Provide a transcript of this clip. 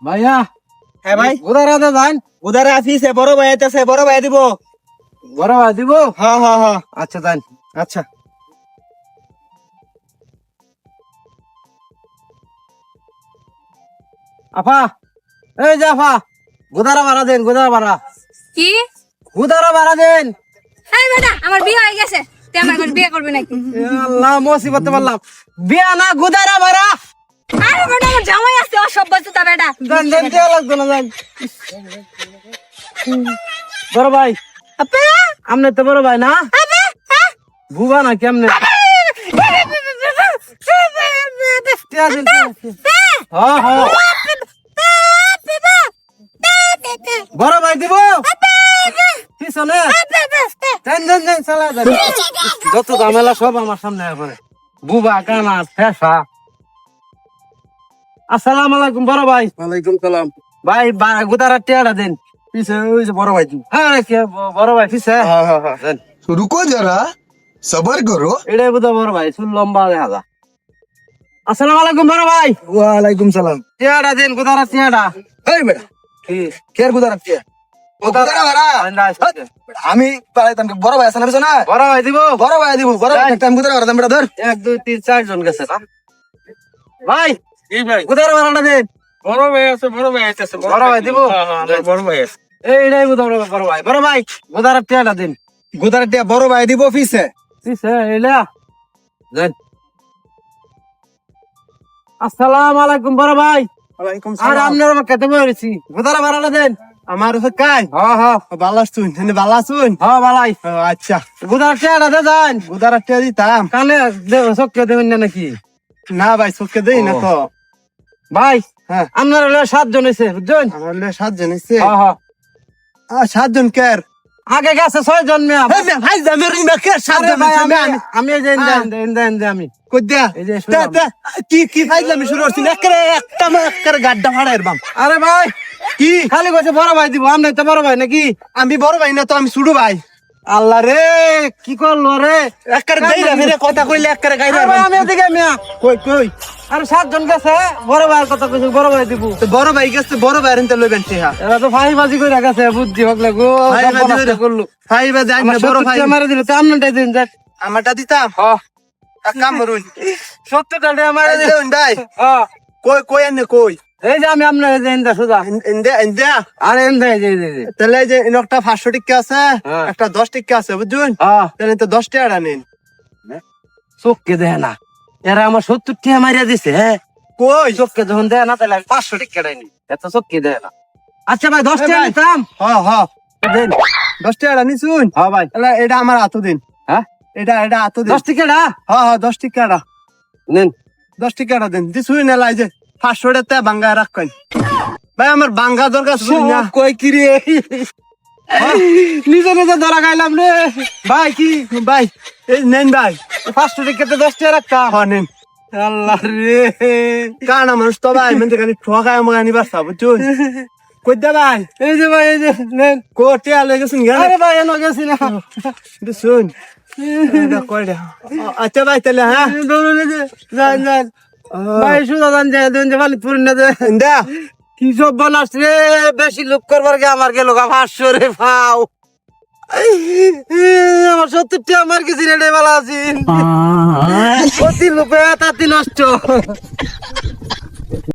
ভাইয়া হ্যাঁ ভাই, উদারা দে যান। উদারে আছিস, বড় ভাই আইতাছে, বড় ভাই দিব। বড় ভাই দিব। হ্যাঁ হ্যাঁ হ্যাঁ, আচ্ছা যান। আচ্ছা। আফা, এই যে আফা, গুদারা ভাড়া দেন, গুদারা ভাড়া, কি? গুদারা ভাড়া দেন। এই বেটা, আমার বিয়ে হয়ে গেছে, তুই আমার ঘরে বিয়ে করবি নাকি? এ আল্লাহ, মুসিবতে বললাম বিয়া না, গুদারা ভাড়া। আরে বেটা, আমার জামাই আছে, অসভ্য চুতা বেটা। যান যান, দেওয়া লাগতো না, যান। বড় ভাই, আপা, আমনে তো বড় ভাই না, আপা, হ্যাঁ? বুবা না কেমনে? হ্যাঁ হ্যাঁ, বড় ভাই দিব পিছনে। যান যান যান, চালা যান। যত ঝামেলা সব আমার সামনে করে, বুবা কানা ফেসা। আসসালামু আলাইকুম বড় ভাই। ওয়ালাইকুম সালাম। ভাই গুদারা টেয়ারা দেন। পিছে ওই যে বড় ভাই তুই। হ্যাঁ কে বড় ভাই পিছে। হ্যাঁ হ্যাঁ হ্যাঁ, দেন। रुको जरा सबर करो। এটাই বোধ বড় ভাই, চুল লম্বা দেখা যা। আসসালামু আলাইকুম বড় ভাই। ওয়ালাইকুম সালাম। টেয়ারা দেন, গুদারা টেয়ারা। এই বেটা, কি কের গুদার আছে? গুদারা ভাড়া। আমি পালাইতাম, বড় ভাই আছে না পিছনে? বড় ভাই দিব। বড় ভাই দিব, বড় ভাই একটা গুদারা ভাড়া দাম বেটা ধর। 1 2 3 4 জন গেছে না ভাই। এই ভাই গুদারা ভাড়াটা দেন। বড় ভাই আছে, বড় ভাই আছে। বড় ভাই দিব। বড় ভাই আছে। এইটাই বোধ বড় ভাই। বড় ভাই গুদারা টেয়ারা দেন। গুদারা টিয়া বড় ভাই দিব পিছে। পিছে এলা দেন। আসসালামু আলাইকুম বড় ভাই। ওয়ালাইকুম আর আপনার আমার কেটে বলেছি, গুদারা ভাড়াটা দেন। আমার হচ্ছে কাই। হ্যাঁ হ্যাঁ বালা শুন, এনে বালা শুন। হ্যাঁ ভালাই। আচ্ছা, গুদারা টেয়ারা দে যান। গুদারা টিয়া দিতাম। কানে চক্কে দেবেন না নাকি? না ভাই, চোখে দেই না তো। ভাই হ্যাঁ, আপনার হলে 7 জন হয়েছে বুঝছেন? আমার হলে 7 জন হইছে। হ্যাঁ হ্যাঁ, 7 জন কের? আগে গেছে 6 জন মেয়ে। এই যে ভাই জামের ইমা কে 7 আরে জন ভাই হইছে? আমি এই যে ইন্দা আমি কই দিয়া? এই যে শুনলাম। কি ফাইজলামি শুরু করছিস? একটা গাড্ডা ফাড়াইর বাম। আরে ভাই কি? খালি কইছে বড় ভাই দিব, আপনি তো বড় ভাই নাকি? আমি বড় ভাই না তো, আমি ছোট ভাই। আল্লাহ রে, কি করলো রে? একবারে গাইরা ফিরে কথা কইলে একবারে গাইরা। আরে ভাই আমি এদিকে মিয়া। কই কই? আরে 7 জন গেছে, বড় ভাইয়ের কথা কইছে, বড় ভাই দিব। তো বড় ভাই গেছে, বড় ভাই এনতে লইবেন টিহা। এরা তো ফাই বাজি করে গেছে, বুদ্ধি হকলে গো। ভাই বাজি সর্বনাশ কইরা করলো। ভাই বাজে আইন আমার বড় ভাই। 70 মারে দিল, তো আপনারটাই দিন যাক। আমারটা দিতাম। হ্যাঁ এক কাম করুন। 70 টাকা মারে দিল। দেন ভাই। হ্যাঁ কই কই এনে কই? এই যে আমি আপনার এই যে ইন্দা সুদা। এন্দে এন্দে। আরে ইন্দা এই যে। তাহলে এই যে একটা 500 টাকা আছে, হ্যাঁ। একটা 10 টাকা আছে, বুঝছেন? হ্যাঁ তাহলে তো 10 টাকা নিন। চোখকে দেয় না, এরা আমার 70 টাকা মারিয়া দিছে। হ্যাঁ কই? চোখকে যখন দেয় না তাহলে 500 টাকা দেয়নি, এত চোখকে দেয় না। আচ্ছা ভাই 10 এ টাকা ভাই। নিতাম। হ্যাঁ হ্যাঁ, দেন। 10 টাকা নিছুন। হ্যাঁ ভাই। তাহলে এটা আমার হাত দিন। হ্যাঁ এটা হাত দিন। 10 টাকা না হ্যাঁ হ্যাঁ, 10 টাকা। নেন। 10 টাকা দেন। দিছুন না লাই যে 500 টাকা বাঙ্গা রাখেন। ভাই আমার বাঙ্গা দরকার শুন না। কই কি রে, নিজে নিজে ধরা খাইলাম রে। ভাই কি ভাই, এই নেন ভাই। 500 টাকা তো 10 টাকা রাখতাম। হ্যাঁ নেন। আল্লাহ রে, কানা মানুষ তো ভাই, মানে খালি ঠকায় আমাকে নিবার বুঝছুন। কই দে ভাই? এই যে ভাই, এই যে নেন। কোটে আলে গেছুন গেল। আরে ভাই এনো গেছি না। দিছুন। এটা কয়টা? আচ্ছা ভাই তাহলে হ্যাঁ। ধরুন এই যে, যান। ভাই সুদা যান যায়, দেন যে বালি পুরিন না দে। দা কি সব বানাস রে, বেশি লোক করবার গে আমার গেল 500 রে পাও। আমার 70 টাকা আমার কিছু রেডে বেলা আছি, অতি লোপে তাতি নষ্ট।